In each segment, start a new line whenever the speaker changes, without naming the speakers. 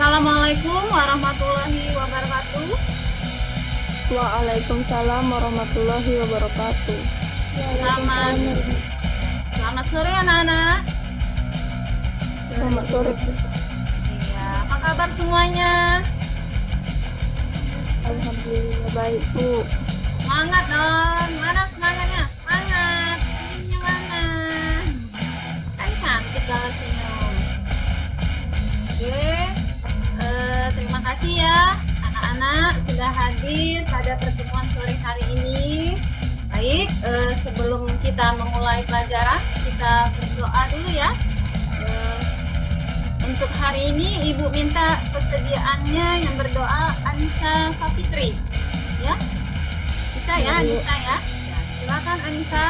Assalamualaikum warahmatullahi wabarakatuh.
Waalaikumsalam warahmatullahi wabarakatuh.
Selamat selamat sore anak-anak.
Selamat sore.
Iya, apa kabar semuanya?
Alhamdulillah baik, Bu.
Semangat dong. Mana semangatnya? Semangat. Senyumnya mana? Kan cantik kalau senyum. Oke. Terima kasih ya anak-anak sudah hadir pada pertemuan sore hari ini. Baik, sebelum kita memulai pelajaran, kita berdoa dulu ya. Untuk hari ini Ibu minta kesediaannya yang berdoa Anissa Sapitri. Ya. Bisa ya Anissa ya? Ya, silakan Anissa.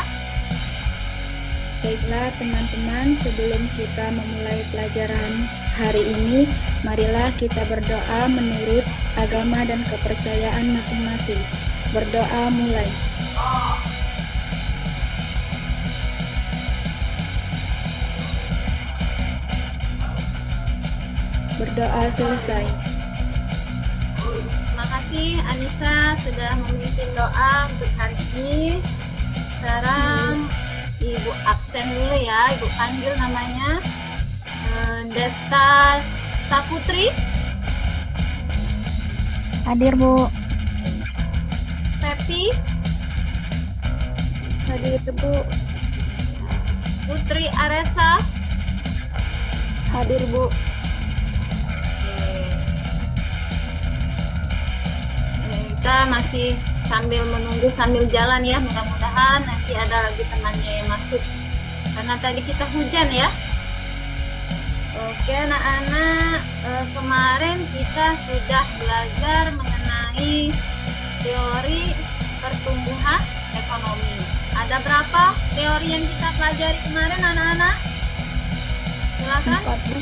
Baiklah teman-teman, sebelum kita memulai pelajaran hari ini, marilah kita berdoa menurut agama dan kepercayaan masing-masing. Berdoa mulai. Berdoa selesai.
Terima kasih Anissa sudah memimpin doa untuk hari ini. Sekarang Ibu absen dulu ya, Ibu panggil namanya Desta Saputri.
Hadir, Bu.
Pepi
Hadir, Bu.
Putri Aresa.
Hadir, Bu.
Kita masih sambil menunggu sambil jalan ya, mudah-mudahan nanti ada lagi temannya yang masuk karena tadi kita hujan ya. Oke anak-anak, kemarin kita sudah belajar mengenai teori pertumbuhan ekonomi. Ada berapa teori yang kita pelajari kemarin anak-anak? Silakan.
4, Bu.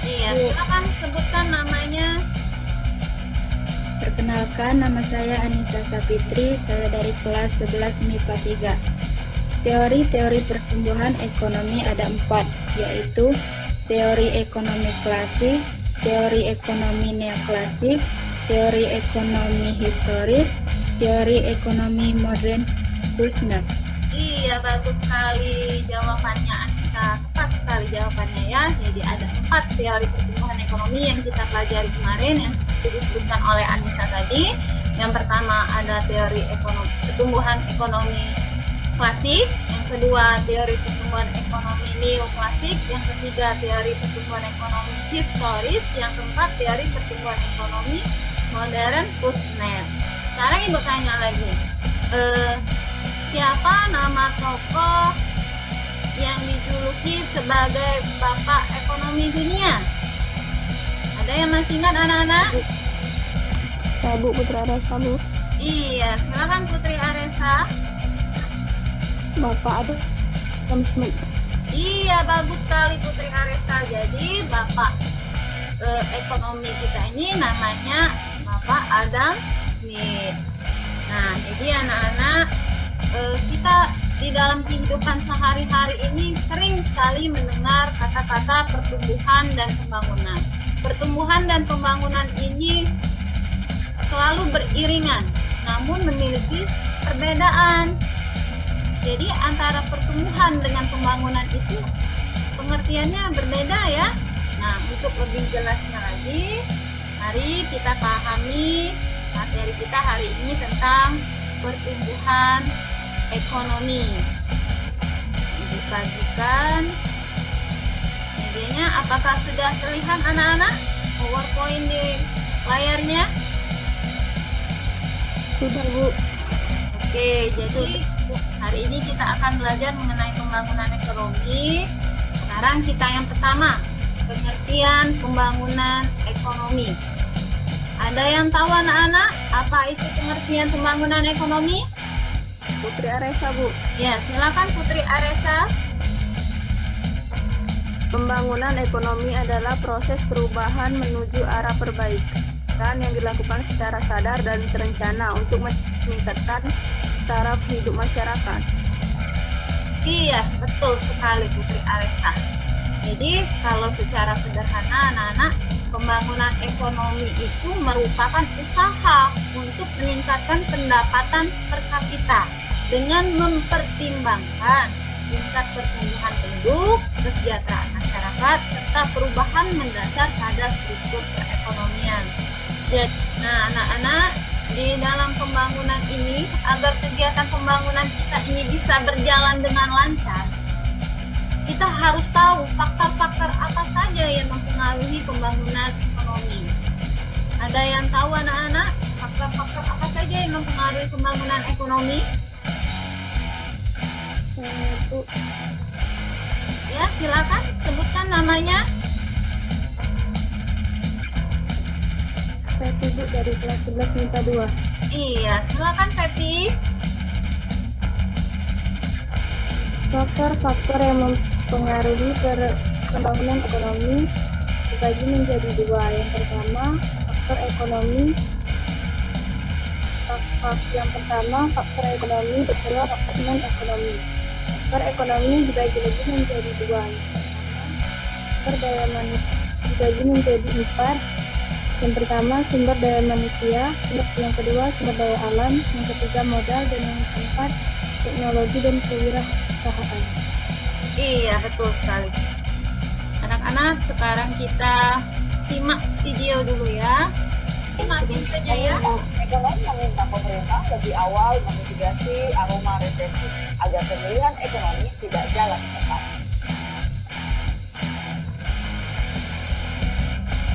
Iya, silakan sebutkan namanya.
Perkenalkan, nama saya Anissa Sapitri, saya dari kelas 11 MIPA 3. Teori-teori pertumbuhan ekonomi ada 4, yaitu teori ekonomi klasik, teori ekonomi neoklasik, teori ekonomi historis, teori ekonomi modern khusus.
Iya, bagus sekali jawabannya Anissa. Tepat sekali jawabannya ya. Jadi ada 4 teori pertumbuhan ekonomi yang kita pelajari kemarin yang disebutkan oleh Anissa tadi. Yang pertama ada teori pertumbuhan ekonomi klasik, yang kedua teori pertumbuhan ekonomi neoklasik, yang ketiga teori pertumbuhan ekonomi historis, yang keempat teori pertumbuhan ekonomi modern khususnya. Sekarang Ibu tanya lagi, siapa nama tokoh yang dijuluki sebagai Bapak Ekonomi Dunia? Ada yang masih ingat anak-anak?
Saya, Bu, Putri Aresa, Bu.
Iya, silakan Putri Aresa.
Bapak Adam Smith.
Iya, bagus sekali Putri Aresa. Jadi Bapak ekonomi kita ini namanya Bapak Adam Smith. Nah, jadi anak-anak, kita di dalam kehidupan sehari-hari ini sering sekali mendengar kata-kata pertumbuhan dan pembangunan. Pertumbuhan dan pembangunan ini selalu beriringan, namun memiliki perbedaan. Jadi antara pertumbuhan dengan pembangunan itu pengertiannya berbeda ya. Nah, untuk lebih jelasnya lagi, mari kita pahami materi kita hari ini tentang pertumbuhan ekonomi. Dibagikan medianya, apakah sudah terlihat anak-anak PowerPoint di layarnya?
Sudah, Bu.
Oke, jadi hari ini kita akan belajar mengenai pembangunan ekonomi. Sekarang kita yang pertama, pengertian pembangunan ekonomi. Ada yang tahu anak-anak apa itu pengertian pembangunan ekonomi?
Putri Aresa, Bu.
Ya, silakan Putri Aresa.
Pembangunan ekonomi adalah proses perubahan menuju arah perbaikan yang dilakukan secara sadar dan terencana untuk meningkatkan taraf hidup masyarakat.
Iya, betul sekali Putri Aresa. Jadi kalau secara sederhana anak-anak, pembangunan ekonomi itu merupakan usaha untuk meningkatkan pendapatan per kapita dengan mempertimbangkan tingkat pertumbuhan penduduk, kesejahteraan masyarakat, serta perubahan mendasar pada struktur perekonomian. Jadi, anak-anak, di dalam pembangunan ini, agar kegiatan pembangunan kita ini bisa berjalan dengan lancar, kita harus tahu faktor-faktor apa saja yang mempengaruhi pembangunan ekonomi. Ada yang tahu anak-anak faktor-faktor apa saja yang mempengaruhi pembangunan ekonomi? Ya, silakan sebutkan namanya.
Pepi Bu dari kelas 11 MIPA 2.
Iya, silakan Pepi.
Faktor-faktor yang mempengaruhi pembangunan ekonomi dibagi menjadi dua. Yang pertama, faktor ekonomi. Yang pertama, faktor ekonomi, kedua faktor non ekonomi. Faktor ekonomi dibagi lagi menjadi dua. Faktor daya manusia dibagi menjadi 4. Yang pertama, sumber daya manusia. Yang kedua, sumber daya alam. Yang ketiga, modal. Dan yang keempat, teknologi dan kewirausahaan.
Iya, betul sekali. Anak-anak, sekarang kita simak video dulu ya. Simak videonya ya.
Ekonomi meminta pemerintah lebih awal memitigasi aroma resesi agar pemulihan ekonomi tidak jalan cepat.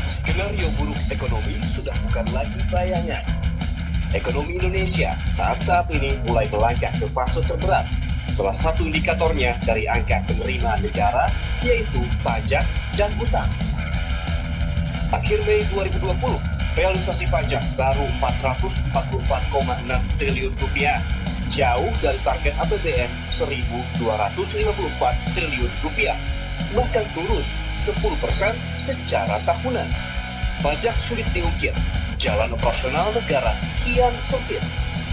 Skenario buruk ekonomi sudah bukan lagi bayangan. Ekonomi Indonesia saat ini mulai melangkah ke fase terberat. Salah satu indikatornya dari angka penerimaan negara yaitu pajak dan hutang. Akhir Mei 2020, realisasi pajak baru 444,6 triliun rupiah, jauh dari target APBN 1.254 triliun rupiah, bahkan turun 10% secara tahunan. Pajak sulit diungkit, jalan operasional negara kian sempit,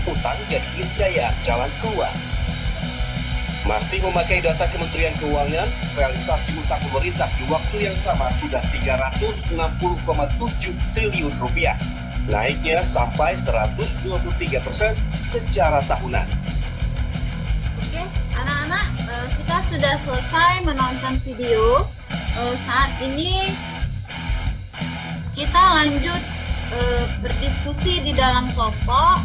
utang jadi keniscayaan jalan keluar. Masih memakai data Kementerian Keuangan, realisasi utang pemerintah di waktu yang sama sudah 360,7 triliun rupiah, naiknya sampai 123% secara tahunan.
Oke, anak-anak, kita sudah selesai menonton video. Saat ini kita lanjut berdiskusi di dalam kelompok,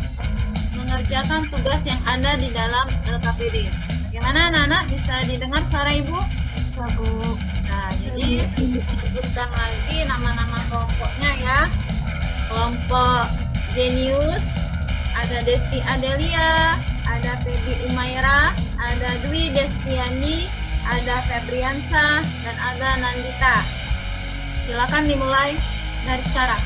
mengerjakan tugas yang ada di dalam LKPD. Bagaimana anak-anak, bisa didengar suara Ibu?
Bisa, Bu.
Nah, jadi disebutkan lagi nama-nama kelompoknya ya. Kelompok Genius, ada Desti Adelia, ada Feby Umaira, ada Dwi Destiani, ada Febriansa, dan ada Nandita. Silakan dimulai dari sekarang.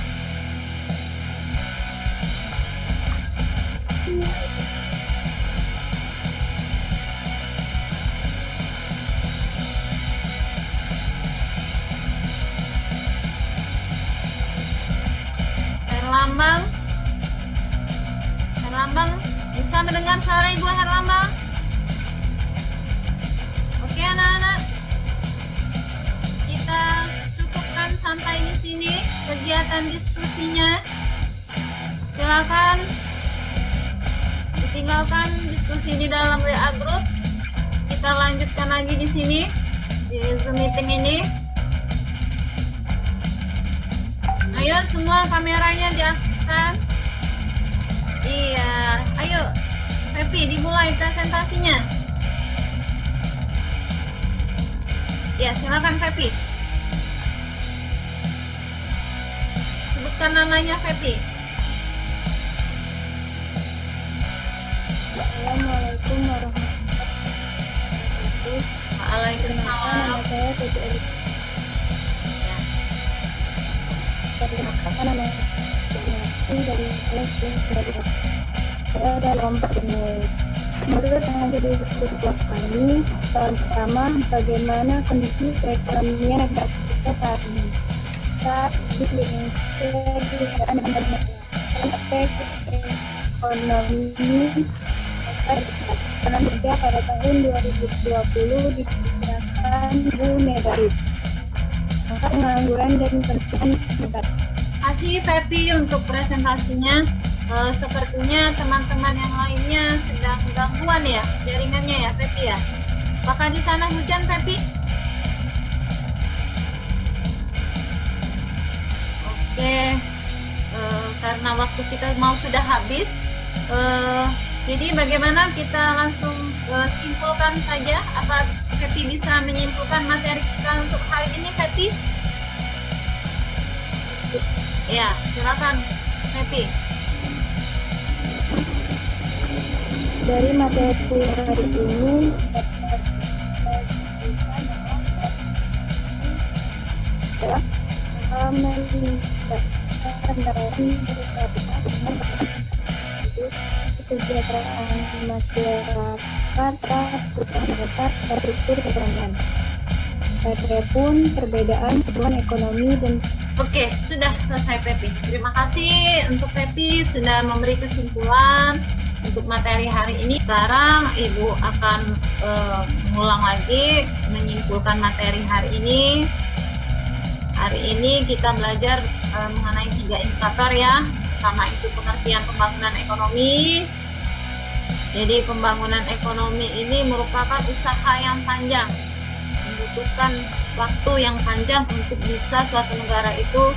Herlambang, bisa mendengar suara Ibu Herlambang? Oke anak-anak, kita cukupkan sampai di sini kegiatan diskusinya. Silakan ditinggalkan diskusi di dalam WA group. Kita lanjutkan lagi di sini di Zoom meeting ini. Ayo semua kameranya diaktifkan. Iya, ayo Pepi dimulai presentasinya. Ya, silakan Pepi. Sebutkan namanya Pepi.
Assalamualaikum warahmatullahi wabarakatuh.
Waalaikumsalam.
Nama saya Pepi Elis. Perkenalkan, nama saya dari kelas 11. Saya dari kelompok ini. Menurut hasil diskusi kelas kami, tahun pertama, bagaimana kondisi perekonomian negara kita saat ini? Saat ini, aspek ekonomi karena kerja pada tahun 2020 diperkirakan negatif. pengangguran dan kemiskinan meningkat.
Kasih Pepi untuk presentasinya. Sepertinya teman-teman yang lainnya sedang gangguan ya jaringannya ya Pepi ya. Apakah di sana hujan Pepi? Oke, karena waktu kita mau sudah habis, jadi bagaimana kita langsung simpulkan saja? Apa Pepi bisa menyimpulkan materi kita untuk hari ini Pepi? Ya, silakan Pepi.
Dari materi hari ini kesejahteraan masyarakat terstruktur keterangan. Adapun perbedaan hubungan ekonomi dan
Oke, sudah selesai Pepi. Terima kasih untuk Pepi sudah memberi kesimpulan untuk materi hari ini. Sekarang Ibu akan mengulang lagi menyimpulkan materi hari ini. Hari ini kita belajar mengenai 3 indikator ya. Pertama itu pengertian pembangunan ekonomi. Jadi pembangunan ekonomi ini merupakan usaha yang panjang, membutuhkan waktu yang panjang untuk bisa suatu negara itu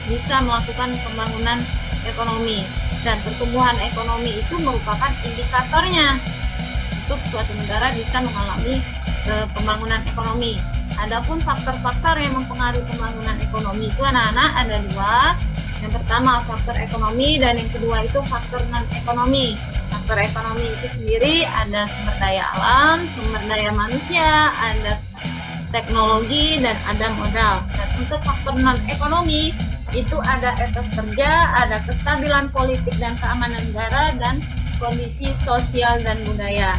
bisa melakukan pembangunan ekonomi, dan pertumbuhan ekonomi itu merupakan indikatornya untuk suatu negara bisa mengalami pembangunan ekonomi. Adapun faktor-faktor yang mempengaruhi pembangunan ekonomi itu anak-anak ada 2. Yang pertama faktor ekonomi dan yang kedua itu faktor non-ekonomi. Faktor ekonomi itu sendiri ada sumber daya alam, sumber daya manusia, ada teknologi, dan ada modal. Dan untuk faktor non-ekonomi itu ada etos kerja, ada kestabilan politik dan keamanan negara, dan kondisi sosial dan budaya.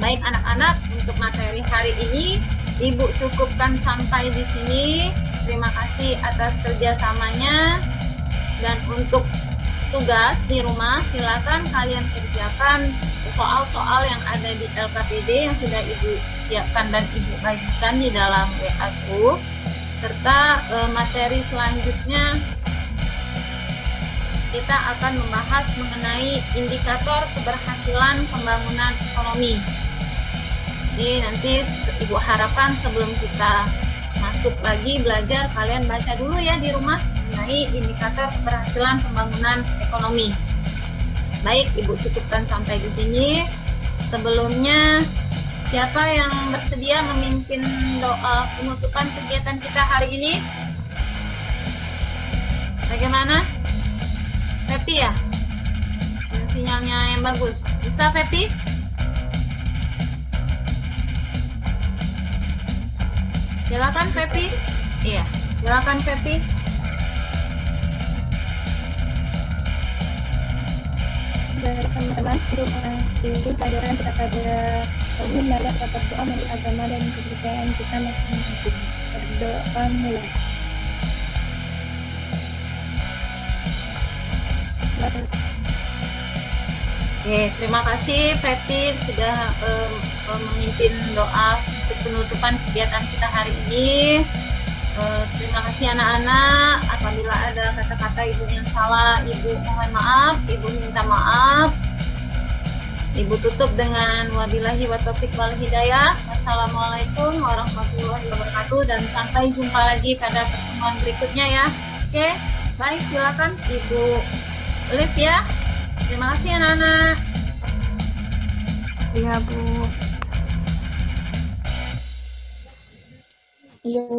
Baik anak-anak, untuk materi hari ini Ibu cukupkan sampai di sini. Terima kasih atas kerjasamanya. Dan untuk tugas di rumah silakan kalian kerjakan soal-soal yang ada di LKPD yang sudah Ibu siapkan dan Ibu bagikan di dalam WA group, serta materi selanjutnya kita akan membahas mengenai indikator keberhasilan pembangunan ekonomi. Jadi nanti Ibu harapkan sebelum kita masuk lagi belajar, kalian baca dulu ya di rumah mengenai indikator keberhasilan pembangunan ekonomi. Baik, Ibu cukupkan sampai di sini. Sebelumnya, siapa yang bersedia memimpin doa penutupan kegiatan kita hari ini? Bagaimana? Pepi ya? Sinyalnya yang bagus. Bisa Pepi? Silakan Pepi. Iya, silakan Pepi.
dari teman-teman untuk mengakhiri pelajaran kita pada hari ini, mari kita berdoa menurut agama dan kepercayaan kita masing-masing. Berdoa mulai.
Oke, terima kasih Pepi sudah memimpin doa untuk penutupan kegiatan kita hari ini. Terima kasih anak-anak. Apabila ada kata-kata Ibu yang salah, Ibu mohon maaf, Ibu minta maaf. Ibu tutup dengan wabillahi wa taufiq wal hidayah. Wassalamualaikum warahmatullahi wabarakatuh, dan sampai jumpa lagi pada pertemuan berikutnya ya. Oke, baik, silakan Ibu live ya. Terima kasih anak-anak.
Iya, Bu. Yuk.